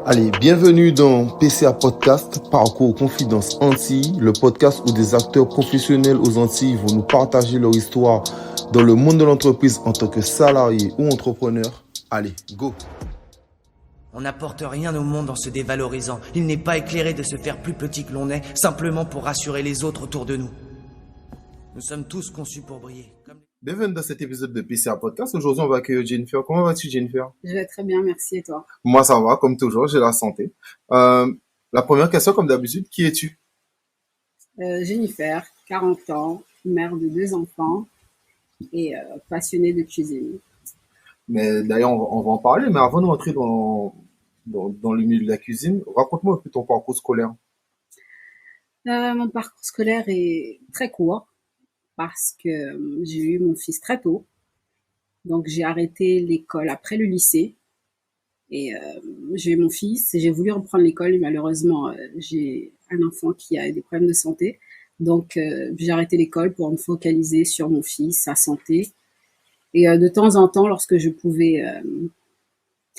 Allez, bienvenue dans PCA Podcast, Parcours Confidence Antilles, le podcast où des acteurs professionnels aux Antilles vont nous partager leur histoire dans le monde de l'entreprise en tant que salarié ou entrepreneur. Allez, go! On n'apporte rien au monde en se dévalorisant. Il n'est pas éclairé de se faire plus petit que l'on est, simplement pour rassurer les autres autour de nous. Nous sommes tous conçus pour briller. Bienvenue dans cet épisode de PCA Podcast. Aujourd'hui, on va accueillir Jennifer. Comment vas-tu, Jennifer? Je vais très bien, merci. Et toi? Moi, ça va, comme toujours, j'ai la santé. La première question, comme d'habitude, qui es-tu? Jennifer, 40 ans, mère de 2 enfants et passionnée de cuisine. Mais d'ailleurs, on va en parler. Mais avant de rentrer dans le milieu de la cuisine, raconte-moi un peu ton parcours scolaire. Mon parcours scolaire est très court parce que j'ai eu mon fils très tôt. Donc j'ai arrêté l'école après le lycée et j'ai eu mon fils et j'ai voulu reprendre l'école mais malheureusement j'ai un enfant qui a des problèmes de santé. Donc j'ai arrêté l'école pour me focaliser sur mon fils, sa santé. Et de temps en temps, lorsque je pouvais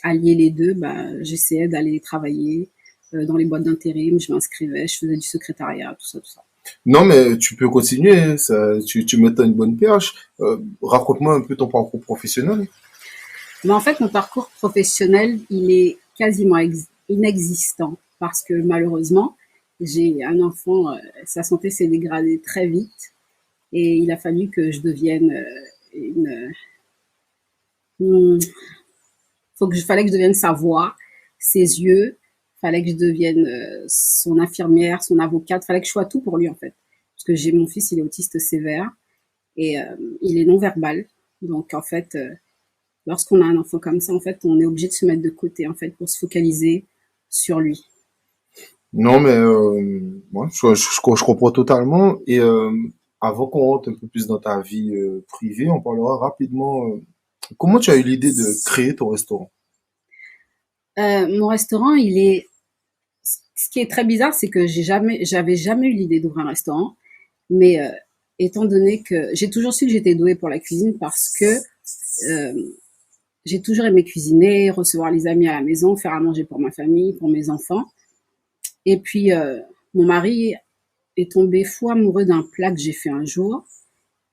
allier les deux, j'essayais d'aller travailler dans les boîtes d'intérim, je m'inscrivais, je faisais du secrétariat, tout ça. Non, mais tu peux continuer, ça, tu me donnes une bonne perche. Raconte-moi un peu ton parcours professionnel. Mais en fait, mon parcours professionnel, il est quasiment inexistant parce que malheureusement, j'ai un enfant, sa santé s'est dégradée très vite et il a fallu que je devienne fallait que je devienne sa voix, ses yeux, fallait que je devienne son infirmière, son avocate, fallait que je sois tout pour lui en fait. Parce que mon fils, il est autiste sévère et il est non-verbal. Donc en fait, lorsqu'on a un enfant comme ça, en fait, on est obligé de se mettre de côté en fait pour se focaliser sur lui. Non, mais moi, je comprends totalement. Et avant qu'on rentre un peu plus dans ta vie privée, on parlera rapidement. Comment tu as eu l'idée de créer ton restaurant? Mon restaurant, ce qui est très bizarre, c'est que j'avais jamais eu l'idée d'ouvrir un restaurant, mais étant donné que j'ai toujours su que j'étais douée pour la cuisine parce que j'ai toujours aimé cuisiner, recevoir les amis à la maison, faire à manger pour ma famille, pour mes enfants. Et puis mon mari est tombé fou amoureux d'un plat que j'ai fait un jour.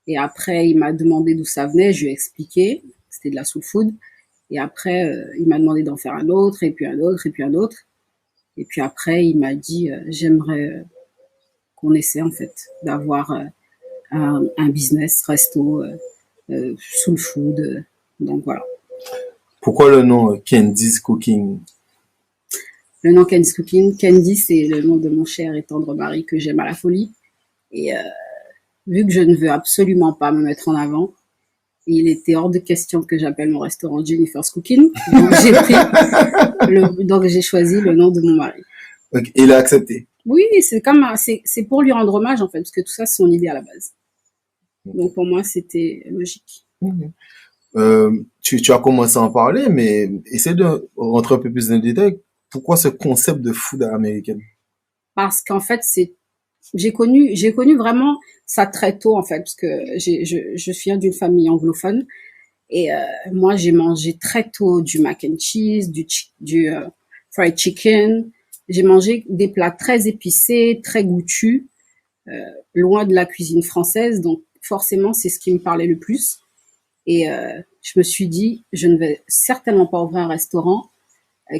Et après, il m'a demandé d'où ça venait, je lui ai expliqué, c'était de la soul food. Et après, il m'a demandé d'en faire un autre, et puis un autre, et puis un autre. Et puis après, il m'a dit, j'aimerais qu'on essaie en fait d'avoir un business resto, soul food. Donc voilà. Pourquoi le nom Candy's Cooking? Le nom Candy's Cooking, Candy, c'est le nom de mon cher et tendre mari que j'aime à la folie. Et vu que je ne veux absolument pas me mettre en avant, il était hors de question que j'appelle mon restaurant Jennifer's Cooking. Donc j'ai choisi le nom de mon mari. Okay, il a accepté. Oui, c'est pour lui rendre hommage en fait, parce que tout ça c'est son idée à la base. Donc pour moi c'était logique. Tu as commencé à en parler, mais essaie de rentrer un peu plus dans le détail. Pourquoi ce concept de food américaine? Parce qu'en fait j'ai connu vraiment ça très tôt en fait, parce que je viens d'une famille anglophone et moi j'ai mangé très tôt du mac and cheese, du fried chicken. J'ai mangé des plats très épicés, très goûtus, loin de la cuisine française, donc forcément c'est ce qui me parlait le plus. Et je me suis dit, je ne vais certainement pas ouvrir un restaurant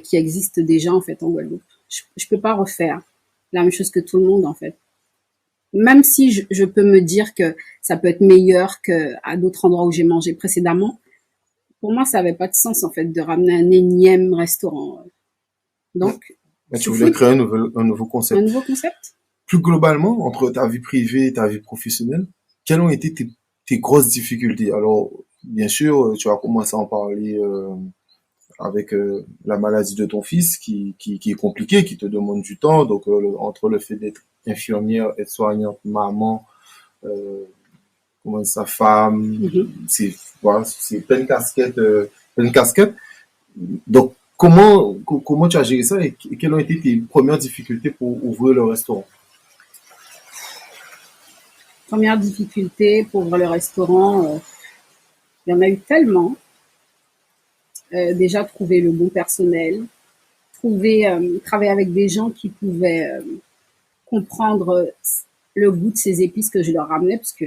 qui existe déjà en fait en Guadeloupe. Je peux pas refaire la même chose que tout le monde en fait. Même si je peux me dire que ça peut être meilleur qu'à d'autres endroits où j'ai mangé précédemment, pour moi ça avait pas de sens en fait de ramener un énième restaurant. Donc mais tu voulais créer un nouveau concept. Un nouveau concept. Plus globalement, entre ta vie privée et ta vie professionnelle, quelles ont été tes grosses difficultés? Alors, bien sûr, tu as commencé à en parler avec la maladie de ton fils qui est compliquée, qui te demande du temps. Donc, entre le fait d'être infirmière, aide-soignante, maman, sa femme, c'est plein de casquettes, plein de casquettes. Donc, comment tu as géré ça et quelles ont été tes premières difficultés pour ouvrir le restaurant? Première difficulté pour ouvrir le restaurant, il y en a eu tellement. Déjà trouver le bon personnel, travailler avec des gens qui pouvaient comprendre le goût de ces épices que je leur ramenais, parce que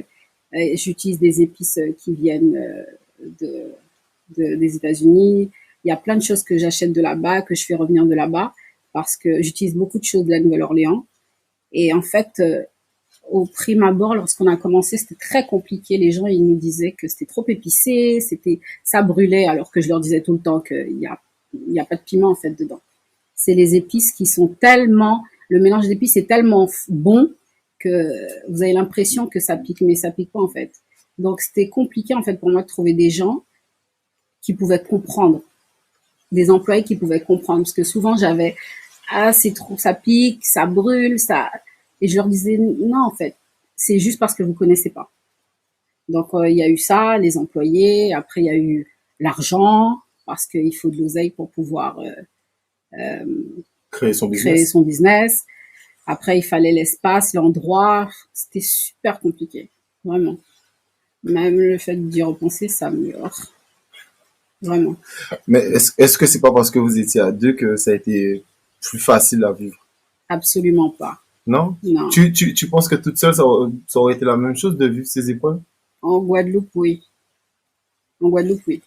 j'utilise des épices qui viennent des États-Unis. Il y a plein de choses que j'achète de là-bas, que je fais revenir de là-bas, parce que j'utilise beaucoup de choses de la Nouvelle-Orléans. Et en fait, au prime abord, lorsqu'on a commencé, c'était très compliqué. Les gens, ils nous disaient que c'était trop épicé, ça brûlait, alors que je leur disais tout le temps qu'il y a pas de piment, en fait, dedans. C'est les épices qui sont tellement, le mélange d'épices est tellement bon que vous avez l'impression que ça pique, mais ça pique pas, en fait. Donc, c'était compliqué, en fait, pour moi de trouver des gens qui pouvaient comprendre, des employés qui pouvaient comprendre, parce que souvent j'avais c'est trop, ça pique, ça brûle, ça, et je leur disais non, en fait, c'est juste parce que vous connaissez pas. Donc il y a eu ça, les employés, après il y a eu l'argent, parce qu'il faut de l'oseille pour pouvoir Créer son créer business. son business. Après il fallait l'espace, l'endroit, c'était super compliqué, vraiment. Même le fait d'y repenser, ça me vraiment. Mais est-ce que c'est pas parce que vous étiez à deux que ça a été plus facile à vivre? Absolument pas. Non? Non. Tu penses que toute seule, ça aurait été la même chose de vivre ces épreuves? En Guadeloupe, oui. En Guadeloupe, oui.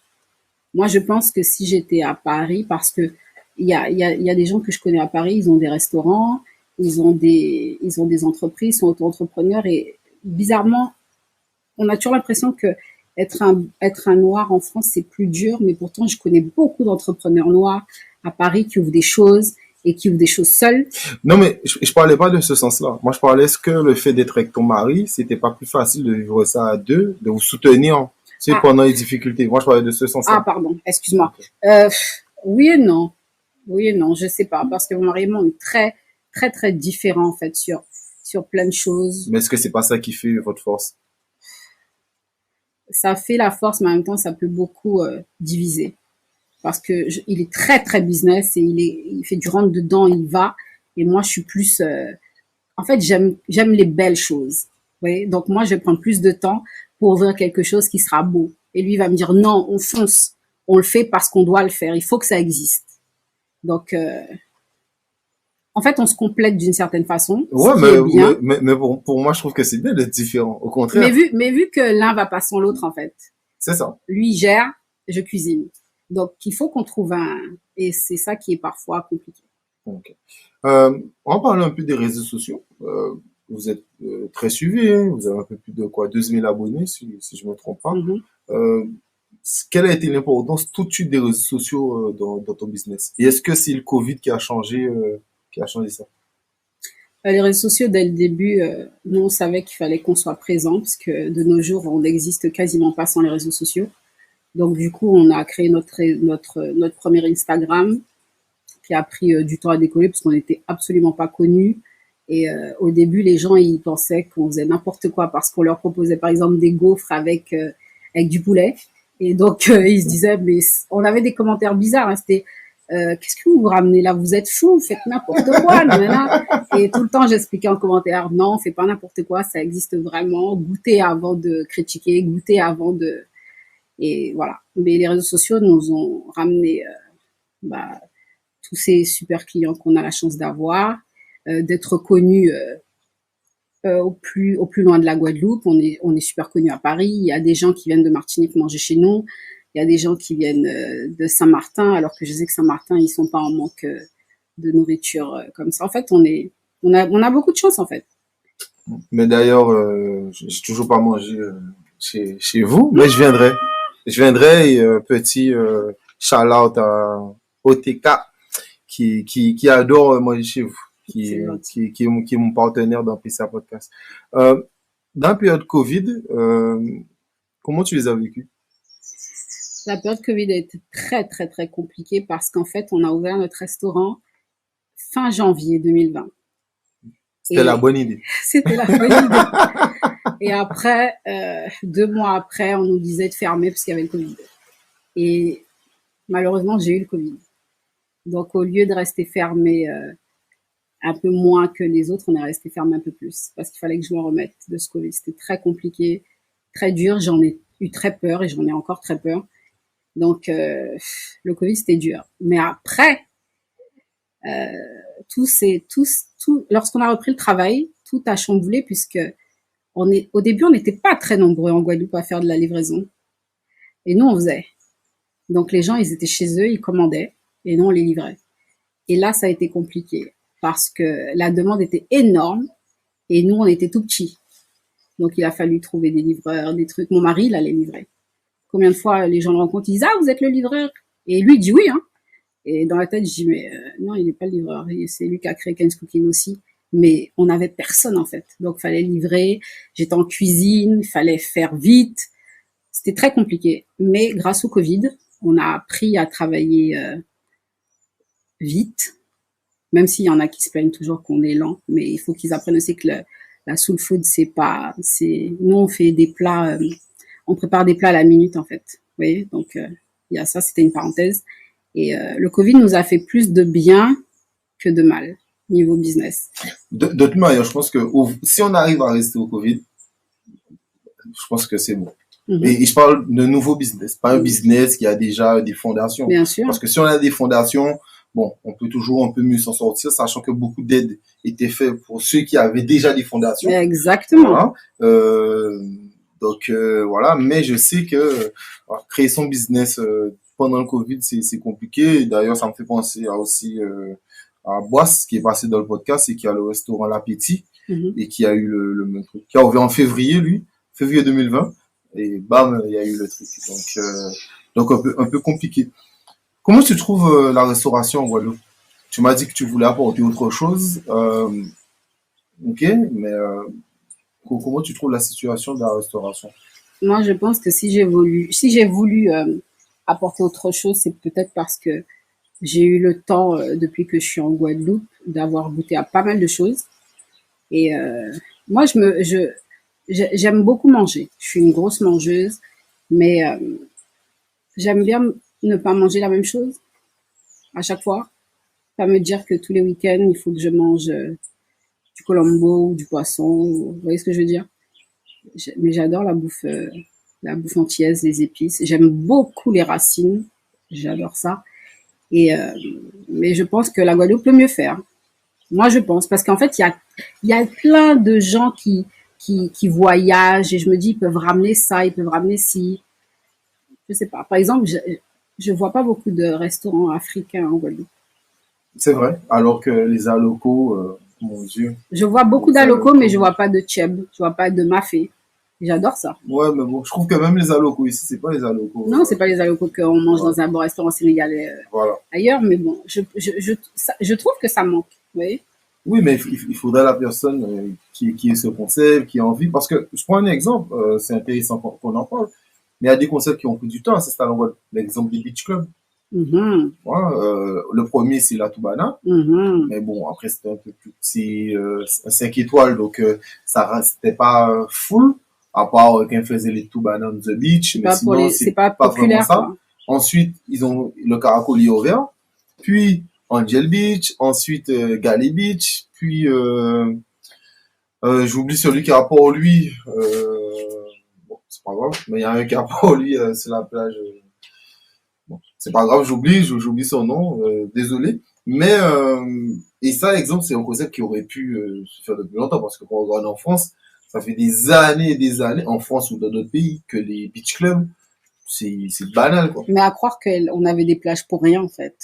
Moi, je pense que si j'étais à Paris, parce que il y a des gens que je connais à Paris, ils ont des restaurants, ils ont des entreprises, ils sont auto-entrepreneurs, et bizarrement, on a toujours l'impression que être un noir en France, c'est plus dur, mais pourtant, je connais beaucoup d'entrepreneurs noirs à Paris qui ouvrent des choses et qui ouvrent des choses seuls. Non, mais je parlais pas de ce sens-là. Moi, je parlais, est-ce que le fait d'être avec ton mari, c'était pas plus facile de vivre ça à deux, de vous soutenir, tu sais, Ah, pendant les difficultés? Moi, je parlais de ce ah sens-là. pardon, excuse-moi. Ok. Oui et non. Oui et non, je sais pas, parce que mon mari et moi, on est très, très, très différents, en fait, sur plein de choses. Mais est-ce que c'est pas ça qui fait votre force? Ça fait la force, mais en même temps, ça peut beaucoup diviser. Parce que il est très, très business et il fait du rentre dedans, il va. Et moi, je suis plus, en fait, j'aime les belles choses. Vous voyez? Donc, moi, je vais prendre plus de temps pour ouvrir quelque chose qui sera beau. Et lui, il va me dire, non, on fonce. On le fait parce qu'on doit le faire. Il faut que ça existe. Donc, en fait, on se complète d'une certaine façon, ce Ouais, qui est bien. mais pour moi, je trouve que c'est bien d'être différent. Au contraire, Mais vu que l'un va pas sans l'autre, en fait, c'est ça. lui il gère, je cuisine. Donc, il faut qu'on trouve et c'est ça qui est parfois compliqué. Ok. On va parler un peu des réseaux sociaux. Vous êtes très suivi, hein. Vous avez un peu plus de quoi, 12 000 abonnés, si je me trompe pas. Mhm. Euh, Quelle a été l'importance tout de suite des réseaux sociaux dans ton business? Et est-ce que c'est le Covid qui a changé ça? Les réseaux sociaux, dès le début, nous, on savait qu'il fallait qu'on soit présent, parce que de nos jours, on n'existe quasiment pas sans les réseaux sociaux. Donc, du coup, on a créé notre premier Instagram, qui a pris du temps à décoller, parce qu'on n'était absolument pas connus. Et au début, les gens, ils pensaient qu'on faisait n'importe quoi, parce qu'on leur proposait, par exemple, des gaufres avec du poulet. Et donc, ils se disaient, mais on avait des commentaires bizarres, hein. C'était, qu'est-ce que vous ramenez là? Vous êtes fous, vous faites n'importe quoi, nanana. Et tout le temps, j'expliquais en commentaire, non, on fait pas n'importe quoi, ça existe vraiment. Goûtez avant de critiquer, goûtez avant de, et voilà. Mais les réseaux sociaux nous ont ramené, bah, tous ces super clients qu'on a la chance d'avoir, d'être connus au plus loin de la Guadeloupe. On est super connus à Paris. Il y a des gens qui viennent de Martinique manger chez nous. Il y a des gens qui viennent de Saint-Martin, alors que je sais que Saint-Martin, ils sont pas en manque de nourriture comme ça. En fait, on a beaucoup de chance, en fait. Mais d'ailleurs, j'ai toujours pas mangé chez vous, mais je viendrai. Je viendrai et petit shout-out à OTK qui adore manger chez vous, C'est gentil. qui est mon partenaire dans PCA Podcast. Dans la période Covid, comment tu les as vécus? La période Covid a été très, très, très compliquée parce qu'en fait, on a ouvert notre restaurant fin janvier 2020. C'était la Et bonne idée. c'était la bonne idée. Et après, 2 mois après, on nous disait de fermer parce qu'il y avait le Covid. Et malheureusement, j'ai eu le Covid. Donc, au lieu de rester fermé un peu moins que les autres, on est resté fermé un peu plus parce qu'il fallait que je me remette de ce Covid. C'était très compliqué, très dur. J'en ai eu très peur et j'en ai encore très peur. Donc, le Covid, c'était dur. Mais après, Lorsqu'on a repris le travail, tout a chamboulé puisque au début, on n'était pas très nombreux en Guadeloupe à faire de la livraison. Et nous, on faisait. Donc, les gens, ils étaient chez eux, ils commandaient, et nous, on les livrait. Et là, ça a été compliqué parce que la demande était énorme et nous, on était tout petits. Donc, il a fallu trouver des livreurs, des trucs. Mon mari, il allait livrer. Combien de fois les gens le rencontrent, ils disent « Ah, vous êtes le livreur ?» Et lui, il dit « Oui, hein. » Et dans la tête, je dis « Mais non, il n'est pas le livreur. C'est lui qui a créé Ken's Cooking aussi. » Mais on n'avait personne, en fait. Donc, il fallait livrer. J'étais en cuisine, il fallait faire vite. C'était très compliqué. Mais grâce au Covid, on a appris à travailler vite, même s'il y en a qui se plaignent toujours qu'on est lent. Mais il faut qu'ils apprennent aussi que la soul food, nous, on fait des plats, on prépare des plats à la minute, en fait. Vous voyez? Donc, il y a ça, c'était une parenthèse. Et le Covid nous a fait plus de bien que de mal, niveau business. De toute manière, je pense que si on arrive à rester au Covid, je pense que c'est bon. Et je parle de nouveau business, pas un business qui a déjà des fondations. Bien sûr. Parce que si on a des fondations, bon, on peut toujours un peu mieux s'en sortir, sachant que beaucoup d'aides étaient faites pour ceux qui avaient déjà des fondations. Exactement. Voilà. Donc voilà, mais je sais que créer son business pendant le Covid, c'est compliqué. D'ailleurs, ça me fait penser à Boisse, qui est passé dans le podcast et qui a le restaurant L'Appétit et qui a eu le même truc. Qui a ouvert en février 2020. Et bam, il y a eu le truc. Donc un peu compliqué. Comment tu trouves la restauration en Guadeloupe? Tu m'as dit que tu voulais apporter autre chose. Ok, mais comment tu trouves la situation de la restauration? Moi, je pense que si j'ai voulu apporter autre chose, c'est peut-être parce que j'ai eu le temps, depuis que je suis en Guadeloupe, d'avoir goûté à pas mal de choses. Et moi, j'aime beaucoup manger. Je suis une grosse mangeuse, mais j'aime bien ne pas manger la même chose à chaque fois. Pas me dire que tous les week-ends, il faut que je mange du colombo ou du poisson. Vous voyez ce que je veux dire? Mais j'adore la bouffe antillaise, les épices. J'aime beaucoup les racines. J'adore ça. Mais je pense que la Guadeloupe peut mieux faire. Moi, je pense. Parce qu'en fait, il y a plein de gens qui voyagent et je me dis, ils peuvent ramener ça, ils peuvent ramener ci. Je sais pas. Par exemple, je vois pas beaucoup de restaurants africains en Guadeloupe. C'est vrai. Alors que les alocos, mon Dieu. Je vois beaucoup d'alocos, mais je vois pas de tchèb. Je vois pas de mafé. J'adore ça. Ouais, mais bon, je trouve que même les alocos ici, c'est pas les alocos. Non, c'est pas les alocos qu'on mange dans un bon restaurant sénégalais ailleurs, mais bon, je trouve que ça manque. Vous voyez? Oui, mais il faudrait la personne qui ait ce concept, qui a envie. Parce que, je prends un exemple, c'est intéressant qu'on en parle, mais il y a des concepts qui ont pris du temps à s'installer en Guadeloupe. L'exemple des beach clubs. Voilà, le premier, c'est la Toubana. Mais bon, après, c'était un peu plus petit, 5 étoiles, donc ça restait pas full, à part quand faisait les Toubana on the beach. Mais sinon, c'est pas vraiment ça. Quoi. Ensuite, ils ont le Caracoli ouvert, puis Angel Beach, ensuite Gali Beach, puis j'oublie celui qui a pour lui. Bon, c'est pas grave, mais il y a un qui a pour lui sur la plage. Bon, c'est pas grave, j'oublie son nom, désolé. Mais et ça, exemple, c'est un concept qui aurait pu se faire depuis longtemps parce que quand on regarde en France, ça fait des années et des années en France ou dans d'autres pays que les beach clubs, c'est banal quoi. Mais à croire qu'on avait des plages pour rien en fait.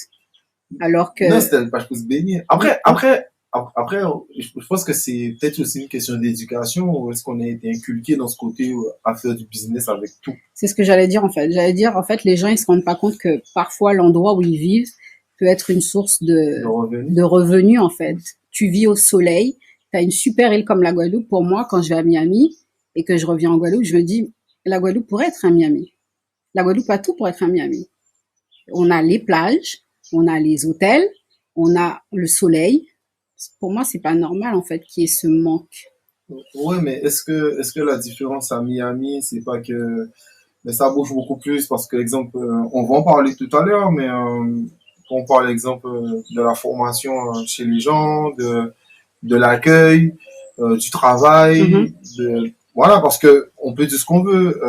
Alors que non, c'était une plage pour se baigner. Après, je pense que c'est peut-être aussi une question d'éducation ou est-ce qu'on a été inculqué dans ce côté à faire du business avec tout. C'est ce que j'allais dire en fait. J'allais dire en fait les gens ils se rendent pas compte que parfois l'endroit où ils vivent peut être une source de revenus en fait. Tu vis au soleil, tu as une super île comme la Guadeloupe. Pour moi, quand je vais à Miami et que je reviens en Guadeloupe, je me dis la Guadeloupe pourrait être un Miami. La Guadeloupe a tout pour être un Miami. On a les plages, on a les hôtels, on a le soleil. Pour moi, c'est pas normal en fait qu'il y ait ce manque. Ouais, mais est-ce que la différence à Miami, c'est pas que mais ça bouge beaucoup plus parce que exemple, on va en parler tout à l'heure, mais quand on parle exemple de la formation chez les gens, de l'accueil, du travail, voilà, parce que on peut dire ce qu'on veut.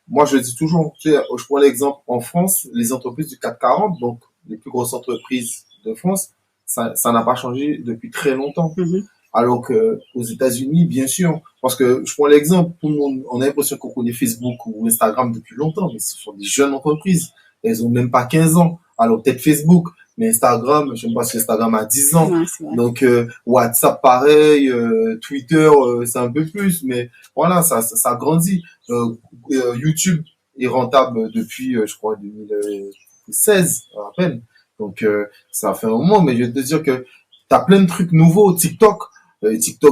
Moi, je dis toujours, tu sais, je prends l'exemple en France, les entreprises du CAC 40, donc les plus grosses entreprises de France, ça n'a pas changé depuis très longtemps. Mhm. Alors que aux États-Unis, bien sûr, parce que je prends l'exemple, tout le monde, on a l'impression qu'on connaît Facebook ou Instagram depuis longtemps, mais ce sont des jeunes entreprises. Elles ont même pas 15 ans. Alors peut-être Facebook, mais Instagram, je ne sais pas si Instagram a 10 ans. Ouais, c'est vrai. Donc WhatsApp pareil, Twitter c'est un peu plus, mais voilà, ça grandit. YouTube est rentable depuis, je crois, 2016 à peine. Donc ça fait un moment, mais je vais te dire que t'as plein de trucs nouveaux. TikTok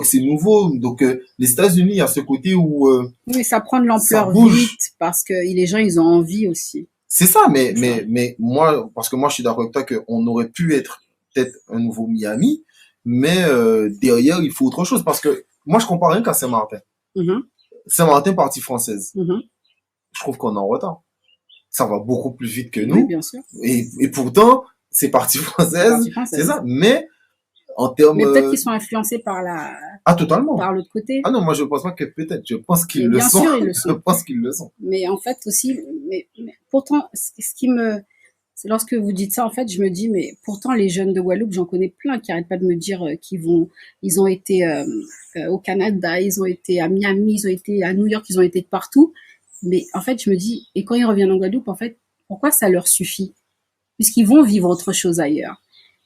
c'est nouveau, donc les États-Unis, il y a ce côté où Oui, ça prend de ça l'ampleur bouge. vite parce que les gens, ils ont envie aussi. C'est ça, mais, Tu vois. mais moi, parce que moi, je suis d'accord avec toi qu'on aurait pu être peut-être un nouveau Miami, mais derrière, il faut autre chose. Parce que moi, je compare rien qu'à Saint-Martin. Mhm, Saint-Martin, partie française. mhm. Je trouve qu'on est en retard. Ça va beaucoup plus vite que Oui, nous. bien sûr. Et pourtant, c'est partie C'est française, partie c'est française. ça. Mais en termes... Mais peut-être qu'ils sont influencés par Ah, totalement. par l'autre côté. Ah non, moi, je pense pas que peut-être. Je pense qu'ils Mais le bien sont. sûr, ils le Je sont. pense qu'ils le sont. Mais en fait aussi, mais pourtant, ce qui me, c'est lorsque vous dites ça, en fait, je me dis, mais pourtant les jeunes de Guadeloupe, j'en connais plein qui arrêtent pas de me dire ils ont été au Canada, ils ont été à Miami, ils ont été à New York, ils ont été de partout. Mais en fait, je me dis, et quand ils reviennent en Guadeloupe, en fait, pourquoi ça leur suffit? Puisqu'ils vont vivre autre chose ailleurs.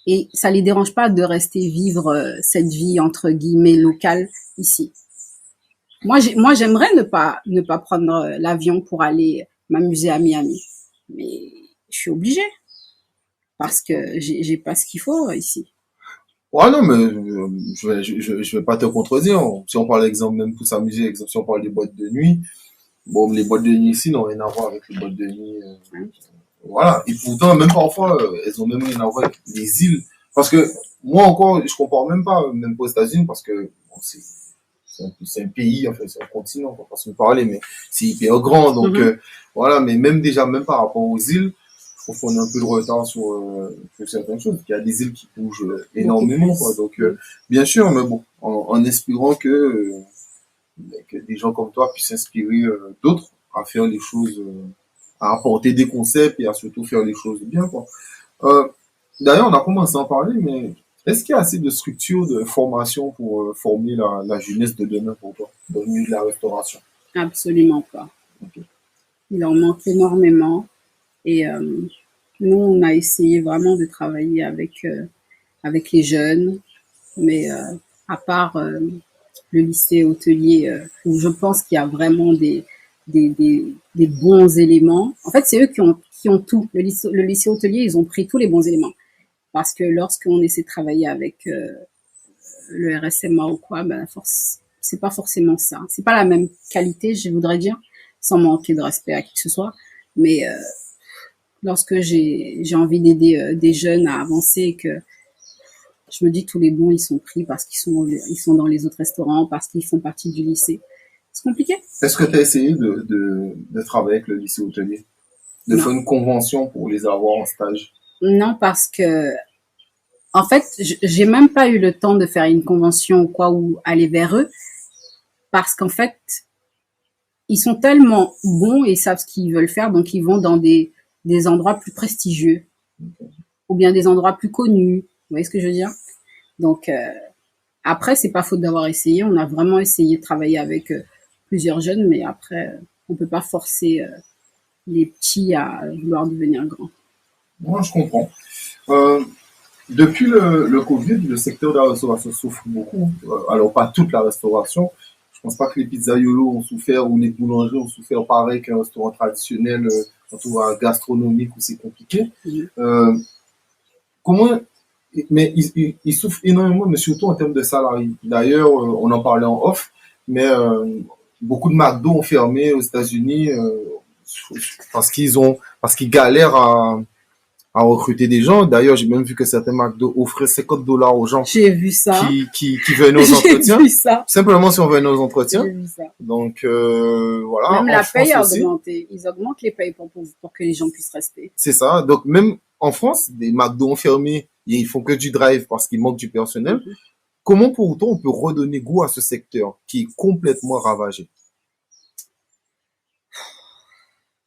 Et ça les dérange pas de rester vivre cette vie entre guillemets locale ici. Moi, j'aimerais ne pas prendre l'avion pour aller m'amuser à Miami, mais je suis obligée parce que j'ai pas ce qu'il faut ici. Ouais, non, mais je vais pas te contredire. Si on parle d'exemple, même pour s'amuser, exemple, si on parle des boîtes de nuit, bon, les boîtes de nuit ici n'ont rien à voir avec les boîtes de nuit. Voilà. Et pourtant, même parfois, elles ont même rien à voir avec les îles. Parce que moi encore, je compare même pas, même pas aux États-Unis, parce que bon, c'est un pays, enfin, c'est un continent, on va pas se parler, mais c'est hyper grand. Donc, Mhm. voilà. Mais même déjà, même par rapport aux îles, je trouve qu'on a un peu de retard sur certaines choses. Il y a des îles qui bougent Beaucoup énormément, quoi. plus. Donc, bien sûr, mais bon, en espérant que des gens comme toi puissent inspirer d'autres à faire les choses, à apporter des concepts et à surtout faire les choses bien, quoi. Euh, D'ailleurs, on a commencé à en parler, mais est-ce qu'il y a assez de structures de formation pour former la jeunesse de demain pour toi, dans le milieu de la restauration? Absolument pas. Ok. Il en manque énormément et nous, on a essayé vraiment de travailler avec les jeunes, mais à part le lycée hôtelier, où je pense qu'il y a vraiment des bons éléments. En fait, c'est eux qui ont tout. Le lycée hôtelier, ils ont pris tous les bons éléments. Parce que lorsqu'on essaie de travailler avec le RSMA ou quoi, ben, c'est pas forcément ça. C'est pas la même qualité, je voudrais dire, sans manquer de respect à qui que ce soit. Mais lorsque j'ai envie d'aider des jeunes à avancer et que je me dis tous les bons ils sont pris parce ils sont dans les autres restaurants, parce qu'ils font partie du lycée. C'est compliqué? Est-ce que tu as essayé de travailler avec le lycée hôtelier? De Non. faire une convention pour les avoir en stage? Non, parce que en fait, j'ai même pas eu le temps de faire une convention ou quoi ou aller vers eux parce qu'en fait, ils sont tellement bons et ils savent ce qu'ils veulent faire, donc ils vont dans des endroits plus prestigieux ou bien des endroits plus connus. Vous voyez ce que je veux dire? Donc après, c'est pas faute d'avoir essayé. On a vraiment essayé de travailler avec plusieurs jeunes, mais après, on peut pas forcer les petits à vouloir devenir grands. Moi, je comprends. Euh, Depuis le Covid, le secteur de la restauration souffre beaucoup. Alors, pas toute la restauration. Je pense pas que les pizzaiolos ont souffert ou les boulangers ont souffert pareil qu'un restaurant traditionnel, surtout gastronomique où c'est compliqué. Mhm. Euh, comment, mais ils souffrent énormément, mais surtout en termes de salariés. D'ailleurs, on en parlait en off, mais beaucoup de McDo ont fermé aux États-Unis parce qu'ils galèrent à recruter des gens. D'ailleurs, j'ai même vu que certains McDo offraient $50 aux gens J'ai vu ça. qui venaient aux J'ai entretiens. vu ça. Simplement si on venait aux entretiens. J'ai vu ça. Donc, voilà, Même en la paye France a aussi, augmenté. Ils augmentent les payes pour que les gens puissent rester. c'est ça. Donc, même en France, des McDo ont fermé et ils font que du drive parce qu'il manque du personnel. Mhm. Comment pour autant on peut redonner goût à ce secteur qui est complètement ravagé?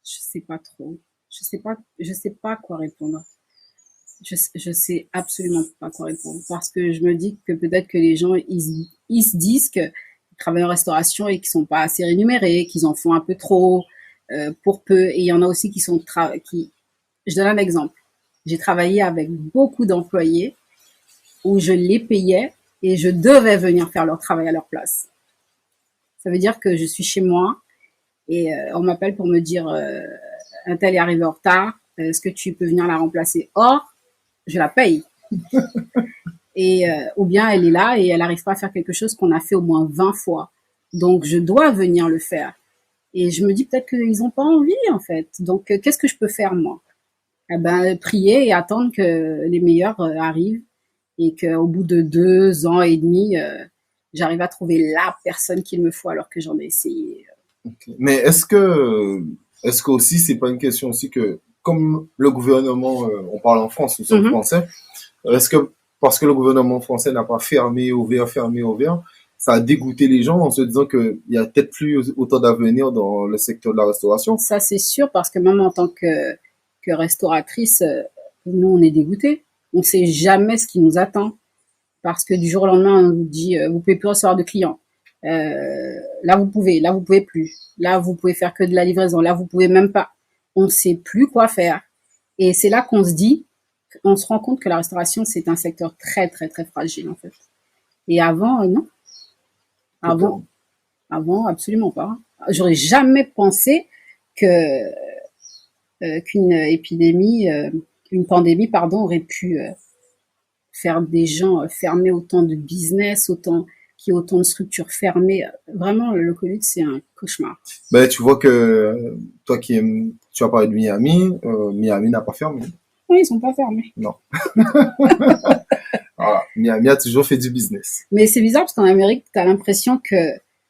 Je sais pas trop. Je sais pas quoi répondre. je sais absolument pas quoi répondre parce que je me dis que peut-être que les gens ils se disent que ils travaillent en restauration et qu'ils sont pas assez rémunérés, qu'ils en font un peu trop pour peu. Et il y en a aussi qui qui. Je donne un exemple. J'ai travaillé avec beaucoup d'employés où je les payais et je devais venir faire leur travail à leur place. Ça veut dire que je suis chez moi et on m'appelle pour me dire un tel est arrivé en retard, est-ce que tu peux venir la remplacer? Or, je la paye. Et ou bien elle est là et elle n'arrive pas à faire quelque chose qu'on a fait au moins 20 fois. Donc je dois venir le faire. Et je me dis peut-être qu'ils n'ont pas envie en fait. Donc qu'est-ce que je peux faire moi? Eh ben prier et attendre que les meilleurs arrivent et qu'au bout de 2 ans et demi, j'arrive à trouver la personne qu'il me faut alors que j'en ai essayé. Ok. Mais est-ce que aussi, c'est pas une question aussi que, comme le gouvernement, on parle en France, nous sommes Mhm. français, est-ce que, parce que le gouvernement français n'a pas fermé, ouvert, ça a dégoûté les gens en se disant qu'il y a peut-être plus autant d'avenir dans le secteur de la restauration? Ça c'est sûr parce que même en tant que restauratrice, nous on est dégoûtés. On ne sait jamais ce qui nous attend. Parce que du jour au lendemain, on nous dit, vous pouvez plus recevoir de clients. Là vous pouvez plus. Là vous pouvez faire que de la livraison. Là vous pouvez même pas. On ne sait plus quoi faire. Et c'est là qu'on se dit, on se rend compte que la restauration c'est un secteur très très très fragile en fait. Et avant, non. Avant, avant absolument pas. J'aurais jamais pensé que qu'une épidémie, une pandémie pardon, aurait pu faire des gens fermer autant de business, qui autant de structures fermées. Vraiment, le Covid, c'est un cauchemar. Ben, tu vois que, toi qui aimes, tu as parlé de Miami, Miami n'a pas fermé. Oui, ils sont pas fermés. Non. Voilà. Miami a toujours fait du business. Mais c'est bizarre parce qu'en Amérique, tu as l'impression que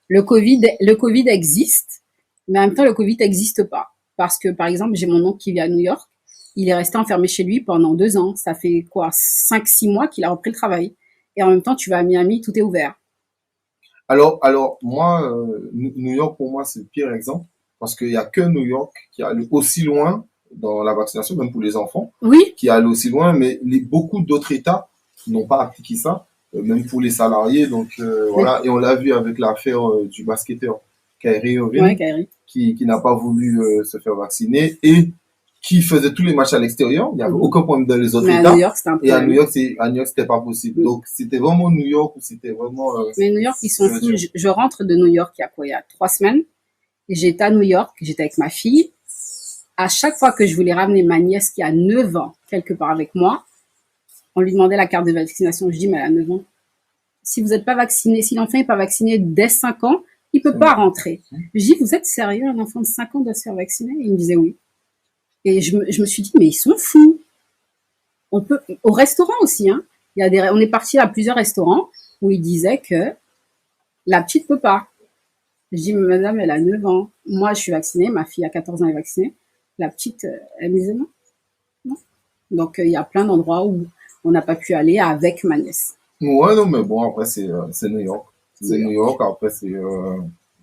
le Covid existe, mais en même temps, le Covid n'existe pas. Parce que, par exemple, j'ai mon oncle qui vit à New York. Il est resté enfermé chez lui pendant 2 ans. Ça fait quoi, 5, 6 mois qu'il a repris le travail. Et en même temps, tu vas à Miami, tout est ouvert. Alors moi, New York, pour moi, c'est le pire exemple. Parce qu'il y a que New York qui allait aussi loin dans la vaccination, même pour les enfants, Oui, qui allait aussi loin, mais beaucoup d'autres États n'ont pas appliqué ça, même pour les salariés. Donc oui, voilà, et on l'a vu avec l'affaire du basketteur Kyrie ouais, Irving, Kairi. qui n'a pas voulu se faire vacciner et qui faisait tous les matchs à l'extérieur. Il n'y avait Mhm. aucun problème dans les autres Mais à New États. York, c'était un Et à New problème. York, c'était pas possible. Mm. Donc, c'était vraiment New York ou c'était vraiment, Mais New York, ils sont je veux fous. dire, Je rentre de New York il y a quoi? Il y a 3 semaines. Et j'étais à New York, j'étais avec ma fille. À chaque fois que je voulais ramener ma nièce qui a 9 ans quelque part avec moi, on lui demandait la carte de vaccination. Je dis, mais elle a 9 ans. Si vous n'êtes pas vacciné, si l'enfant n'est pas vacciné dès 5 ans, il peut pas rentrer. Je dis, vous êtes sérieux? Un enfant de 5 ans doit se faire vacciner? Et il me disait oui. Et je me suis dit, mais ils sont fous. On peut, au restaurant aussi, hein. On est parti à plusieurs restaurants où ils disaient que la petite peut pas. Je dis, madame, elle a 9 ans. Moi, je suis vaccinée. Ma fille a 14 ans, elle est vaccinée. La petite, elle me disait non. Non. Donc, il y a plein d'endroits où on n'a pas pu aller avec ma nièce. ouais, non, mais bon, après, c'est New York. New C'est New York. York, après, c'est,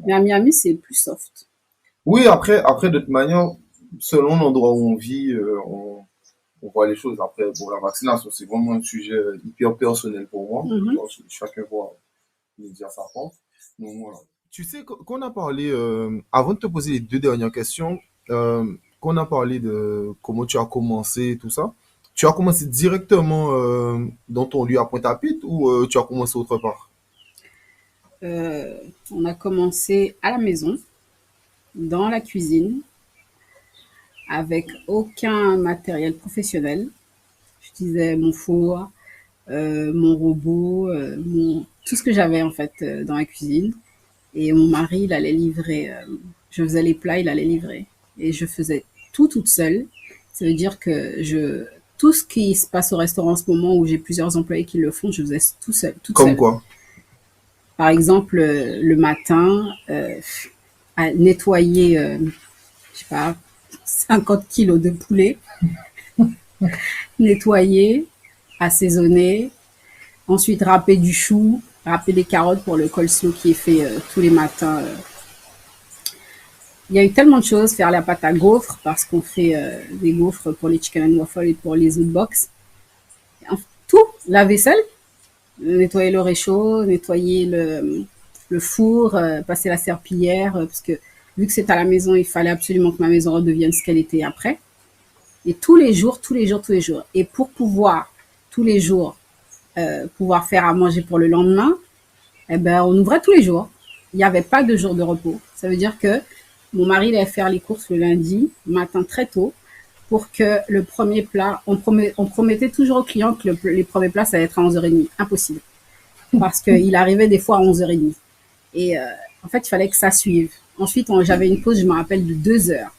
Mais à Miami, c'est plus soft. oui, après, de toute manière, selon l'endroit où on vit, on voit les choses. Après, bon, la vaccination, c'est vraiment un sujet hyper personnel pour moi. Mhm. Alors, chacun voit, dire sa pense. Donc, voilà. Tu sais qu'on a parlé, avant de te poser les deux dernières questions, qu'on a parlé de comment tu as commencé et tout ça. Tu as commencé directement dans ton lieu à Pointe-à-Pitre ou tu as commencé autre part? On a commencé à la maison, dans la cuisine, avec aucun matériel professionnel. J'utilisais mon four, mon robot, tout ce que j'avais en fait dans la cuisine. Et mon mari, il allait livrer. Je faisais les plats, il allait livrer. Et je faisais tout toute seule. Ça veut dire que tout ce qui se passe au restaurant en ce moment où j'ai plusieurs employés qui le font, je faisais tout seul, toute Comme seule. quoi? Par exemple, le matin, à nettoyer, je sais pas, 50 kilos de poulet, nettoyer, assaisonner, ensuite râper du chou, râper des carottes pour le coleslaw qui est fait tous les matins. Il y a eu tellement de choses, faire la pâte à gaufres parce qu'on fait des gaufres pour les chicken and waffles et pour les autres box. La vaisselle, nettoyer le réchaud, nettoyer le four, passer la serpillière, parce que vu que c'est à la maison, il fallait absolument que ma maison redevienne ce qu'elle était après. Et tous les jours, tous les jours, tous les jours. Et pour pouvoir, tous les jours, pouvoir faire à manger pour le lendemain, eh ben, on ouvrait tous les jours. Il n'y avait pas de jour de repos. Ça veut dire que mon mari allait faire les courses le lundi matin très tôt pour que le premier plat, on promettait toujours aux clients que les premiers plats, ça allait être à 11h30. Impossible. Parce qu'il arrivait des fois à 11h30. Et en fait, il fallait que ça suive. Ensuite, j'avais une pause, je me rappelle, de 2 heures,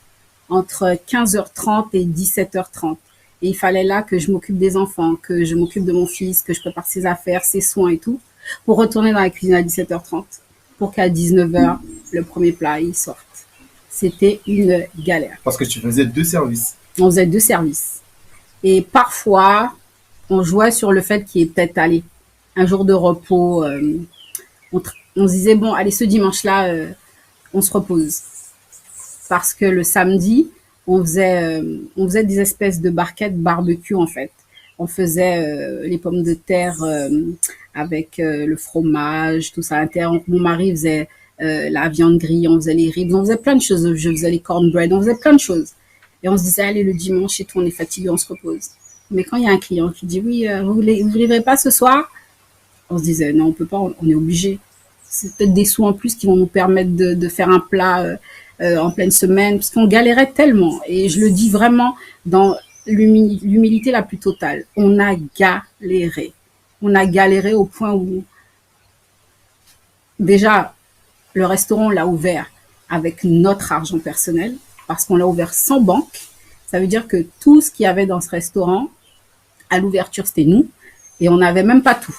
entre 15h30 et 17h30. Et il fallait là que je m'occupe des enfants, que je m'occupe de mon fils, que je prépare ses affaires, ses soins et tout, pour retourner dans la cuisine à 17h30, pour qu'à 19h, le premier plat, il sorte. C'était une galère. Parce que tu faisais 2 services. On faisait 2 services. Et parfois, on jouait sur le fait qu'il y ait peut-être, allez, un jour de repos. On se disait, bon, allez, ce dimanche-là, on se repose. Parce que le samedi, on faisait des espèces de barquettes barbecue, en fait. On faisait les pommes de terre avec le fromage, tout ça à l'intérieur. Mon mari faisait la viande grillée, on faisait les ribs, on faisait plein de choses. Je faisais les cornbread, on faisait plein de choses. Et on se disait, allez, le dimanche et tout, on est fatigué, on se repose. Mais quand il y a un client qui dit, oui, vous livrez pas ce soir? On se disait, non, on peut pas, on est obligé. C'est peut-être des sous en plus qui vont nous permettre de faire un plat en pleine semaine, parce qu'on galérait tellement. Et je le dis vraiment dans l'humilité la plus totale. On a galéré. On a galéré au point où, déjà, le restaurant, on l'a ouvert avec notre argent personnel, parce qu'on l'a ouvert sans banque. Ça veut dire que tout ce qu'il y avait dans ce restaurant, à l'ouverture, c'était nous, et on n'avait même pas tout.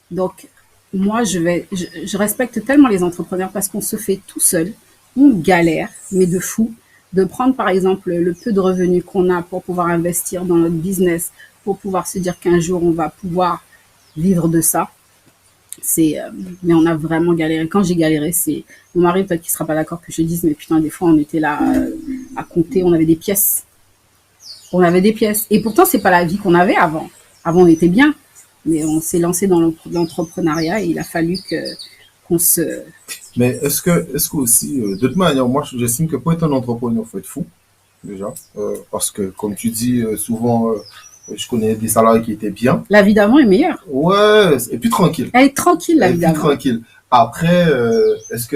Donc, moi, je respecte tellement les entrepreneurs parce qu'on se fait tout seul, on galère, mais de fou, de prendre par exemple le peu de revenus qu'on a pour pouvoir investir dans notre business, pour pouvoir se dire qu'un jour on va pouvoir vivre de ça. Mais on a vraiment galéré. Quand j'ai galéré, c'est mon mari peut-être qu'il sera pas d'accord que je dise, mais putain, des fois on était là à compter, on avait des pièces. On avait des pièces. Et pourtant, c'est pas la vie qu'on avait avant. Avant, on était bien. Mais on s'est lancé dans l'entrepreneuriat et il a fallu qu'on se... Mais est-ce que aussi, de toute manière, moi, j'estime que pour être un entrepreneur, il faut être fou, déjà. Parce que, comme tu dis, souvent, je connais des salariés qui étaient bien. La vie d'avant est meilleure. Ouais, et puis tranquille. Elle est tranquille, la vie d'avant. Tranquille. Après, est-ce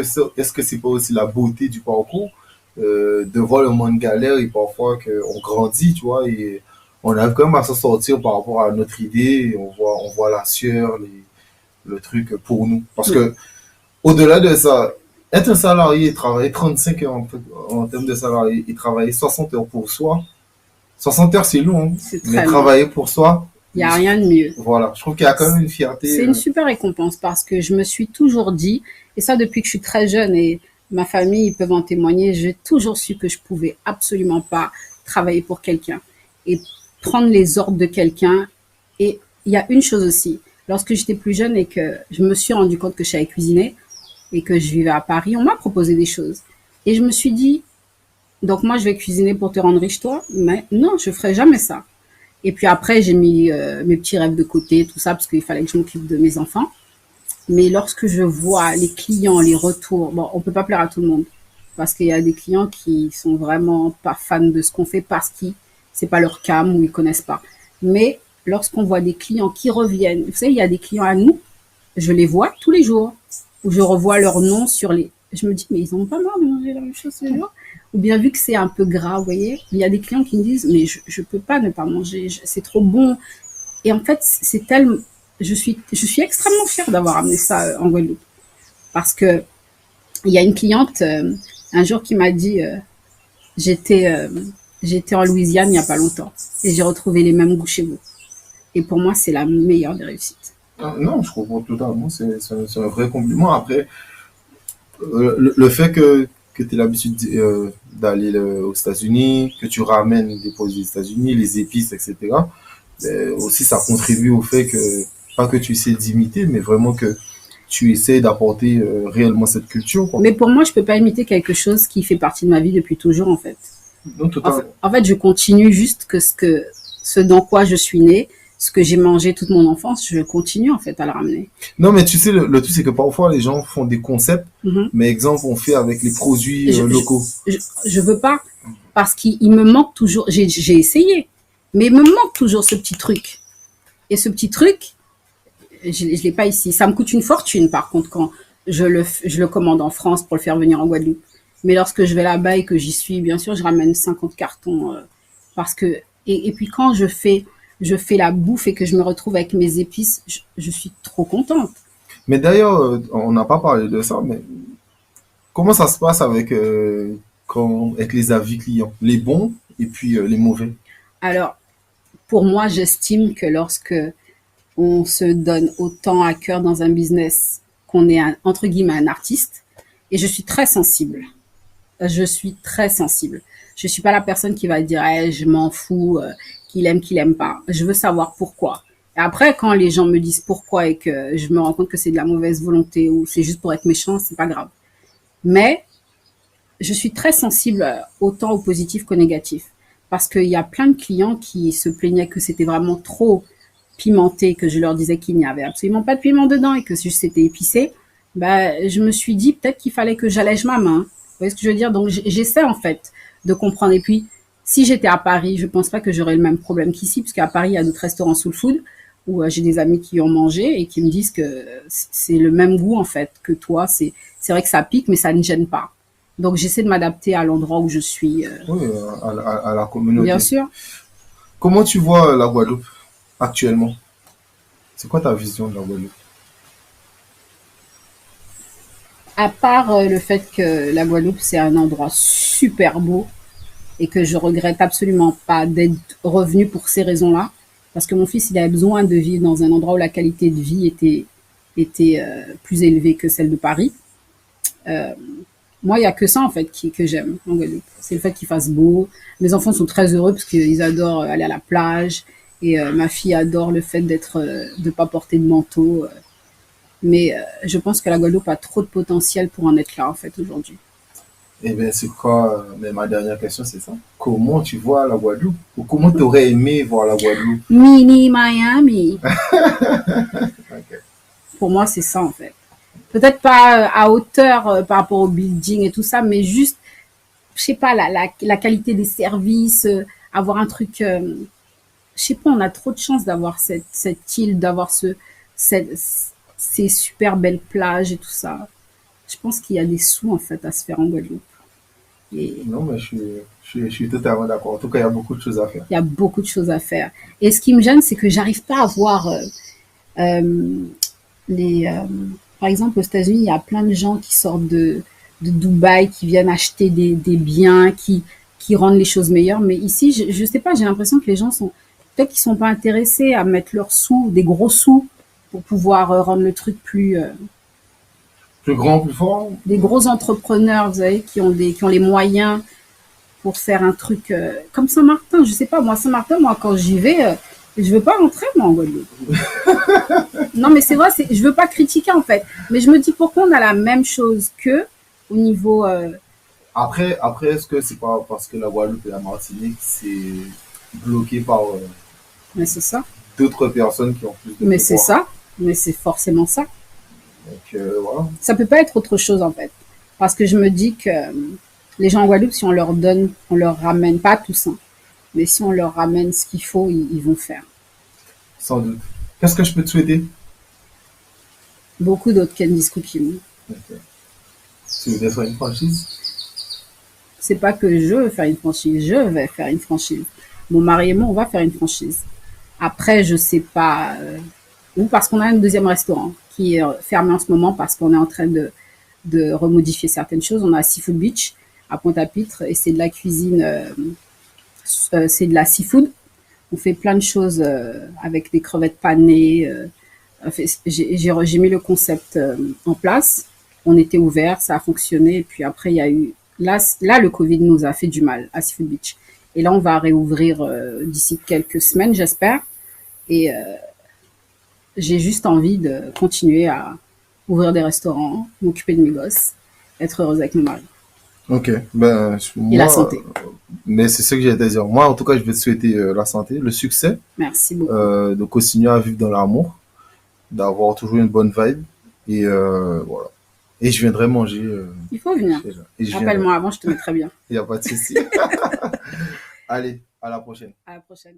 que c'est pas aussi la beauté du parcours, de voir le monde galère et parfois qu'on grandit, tu vois, et on arrive quand même à s'en sortir par rapport à notre idée, et on voit la sueur, le truc pour nous. Parce que, au-delà de ça, être un salarié, travailler 35 heures en termes de salarié et travailler 60 heures pour soi, 60 heures c'est long, hein, C'est mais très travailler pour soi, Il n'y a rien de mieux. voilà, je trouve qu'il y a quand même une fierté. C'est une super récompense parce que je me suis toujours dit, et ça depuis que je suis très jeune et ma famille, ils peuvent en témoigner, j'ai toujours su que je pouvais absolument pas travailler pour quelqu'un et prendre les ordres de quelqu'un. Et il y a une chose aussi, lorsque j'étais plus jeune et que je me suis rendu compte que je savais cuisiner et que je vivais à Paris, on m'a proposé des choses. Et je me suis dit, donc moi je vais cuisiner pour te rendre riche toi, mais non, je ferai jamais ça. Et puis après, j'ai mis mes petits rêves de côté, tout ça, parce qu'il fallait que je m'occupe de mes enfants. Mais lorsque je vois les clients, les retours, bon, on peut pas plaire à tout le monde, parce qu'il y a des clients qui sont vraiment pas fans de ce qu'on fait parce que c'est pas leur cam ou ils connaissent pas. Mais lorsqu'on voit des clients qui reviennent, vous savez, il y a des clients à nous, je les vois tous les jours, où je revois leur nom sur les... Je me dis, mais ils ont pas marre de manger la même chose tous les jours. Ou bien vu que c'est un peu gras, vous voyez, il y a des clients qui me disent, mais je peux pas ne pas manger, c'est trop bon. Et en fait, c'est tellement... Je suis extrêmement fière d'avoir amené ça en Guadeloupe. Parce que il y a une cliente, un jour qui m'a dit, j'étais en Louisiane il n'y a pas longtemps et j'ai retrouvé les mêmes goûts chez vous. Et pour moi, c'est la meilleure des réussites. Non, je comprends totalement, c'est un vrai compliment. Après, le fait que tu aies l'habitude d'aller aux États-Unis, que tu ramènes des produits des États-Unis, les épices, etc., aussi ça contribue au fait que, pas que tu essaies d'imiter, mais vraiment que tu essaies d'apporter réellement cette culture, quoi. Mais pour moi, je peux pas imiter quelque chose qui fait partie de ma vie depuis toujours, en fait. Non, totalement. En fait, je continue juste ce dans quoi je suis née, ce que j'ai mangé toute mon enfance, je continue en fait à le ramener. Non, mais tu sais, le truc, c'est que parfois, les gens font des concepts, Mhm. mais exemple, on fait avec les produits Je, je, locaux. je veux pas parce qu'il me manque toujours. J'ai essayé, mais il me manque toujours ce petit truc. Et ce petit truc, je l'ai pas ici. Ça me coûte une fortune par contre quand je le commande en France pour le faire venir en Guadeloupe. Mais lorsque je vais là-bas et que j'y suis, bien sûr, je ramène 50 cartons parce que et puis quand je fais la bouffe et que je me retrouve avec mes épices, je suis trop contente. Mais d'ailleurs, on n'a pas parlé de ça, mais comment ça se passe avec, avec les avis clients? Les bons et puis les mauvais. Alors pour moi, j'estime que lorsque on se donne autant à cœur dans un business qu'on est entre guillemets un artiste, et je suis très sensible. Je suis très sensible. Je suis pas la personne qui va dire hey, je m'en fous, qu'il aime pas. Je veux savoir pourquoi. Et après, quand les gens me disent pourquoi et que je me rends compte que c'est de la mauvaise volonté ou c'est juste pour être méchant, c'est pas grave. Mais je suis très sensible autant au positif qu'au négatif. Parce qu'il y a plein de clients qui se plaignaient que c'était vraiment trop pimenté, que je leur disais qu'il n'y avait absolument pas de piment dedans et que c'était épicé. Bah, je me suis dit peut-être qu'il fallait que j'allège ma main. Vous voyez ce que je veux dire? Donc j'essaie en fait de comprendre. Et puis, si j'étais à Paris, je pense pas que j'aurais le même problème qu'ici, parce qu'à Paris, il y a d'autres restaurants soul food où j'ai des amis qui ont mangé et qui me disent que c'est le même goût en fait que toi. C'est vrai que ça pique, mais ça ne gêne pas. Donc j'essaie de m'adapter à l'endroit où je suis. Oui, à la Bien communauté. sûr. Comment tu vois la Guadeloupe actuellement? C'est quoi ta vision de la Guadeloupe? À part le fait que la Guadeloupe, c'est un endroit super beau et que je regrette absolument pas d'être revenu pour ces raisons-là, parce que mon fils, il avait besoin de vivre dans un endroit où la qualité de vie était plus élevée que celle de Paris. Euh, Moi, il y a que ça en fait que j'aime en Guadeloupe. C'est le fait qu'il fasse beau. Mes enfants sont très heureux parce qu'ils adorent aller à la plage et ma fille adore le fait de pas porter de manteau. Mais je pense que la Guadeloupe a trop de potentiel pour en être là en fait aujourd'hui. Eh bien, c'est quoi, mais ma dernière question, c'est ça. Comment tu vois la Guadeloupe? Ou comment tu aurais aimé voir la Guadeloupe? Mini Miami. Ok. Pour moi, c'est ça en fait. Peut-être pas à hauteur par rapport au building et tout ça, mais juste, je sais pas, la qualité des services, avoir un truc, je sais pas, on a trop de chance d'avoir cette île, d'avoir cette, ces super belles plages et tout ça. Je pense qu'il y a des sous en fait à se faire en Guadeloupe. Et Non, mais je suis totalement d'accord. En tout cas, il y a beaucoup de choses à faire. il y a beaucoup de choses à faire. Et ce qui me gêne, c'est que j'arrive pas à voir euh, les. Par exemple, aux États-Unis, il y a plein de gens qui sortent de Dubaï, qui viennent acheter des biens, qui rendent les choses meilleures. Mais ici, je sais pas, j'ai l'impression que les gens sont peut-être qu'ils sont pas intéressés à mettre leurs sous, des gros sous, pour pouvoir rendre le truc plus. Plus grand, plus fort? Des gros entrepreneurs, vous savez, qui ont les moyens pour faire un truc comme Saint-Martin. Je sais pas, moi, Saint-Martin, moi, quand j'y vais, je veux pas rentrer, moi, en Guadeloupe. Non, mais c'est vrai, je veux pas critiquer, en fait. Mais je me dis, pourquoi on a la même chose qu'eux au niveau... Après, est-ce que c'est pas parce que la Guadeloupe et la Martinique, c'est bloqué par mais c'est ça. d'autres personnes qui ont plus de Mais c'est pouvoir? ça. Mais c'est forcément ça. Donc, voilà. Ça peut pas être autre chose, en fait. Parce que je me dis que les gens en Guadeloupe, si on leur donne, on leur ramène, pas tous, hein, mais si on leur ramène ce qu'il faut, ils vont faire. Sans doute. Qu'est-ce que je peux te souhaiter? Beaucoup d'autres Candice Cookie. Ok. Tu veux faire une franchise? C'est pas que je veux faire une franchise, je vais faire une franchise. Mon mari et moi, on va faire une franchise. Après, je sais pas ou parce qu'on a un deuxième restaurant qui est fermé en ce moment parce qu'on est en train de remodifier certaines choses. On a Seafood Beach à Pointe-à-Pitre et c'est de la cuisine, c'est de la seafood. On fait plein de choses avec des crevettes panées. J'ai mis le concept en place. On était ouvert, ça a fonctionné. Et puis après, il y a eu là, le Covid nous a fait du mal à Seafood Beach. Et là, on va réouvrir d'ici quelques semaines, j'espère. Et j'ai juste envie de continuer à ouvrir des restaurants, m'occuper de mes gosses, être heureuse avec mon mari. Ok, ben Et la moi, santé. mais c'est ce que j'ai à te dire. Moi, en tout cas, je vais te souhaiter la santé, le succès, Merci beaucoup. de continuer à vivre dans l'amour, d'avoir toujours une bonne vibe, et voilà. Et je viendrai manger Il faut venir. chez là. Et je viendrai. Rappelle-moi avant, je te mettrai bien. Il n'y a pas de souci. Allez, à la prochaine. À la prochaine.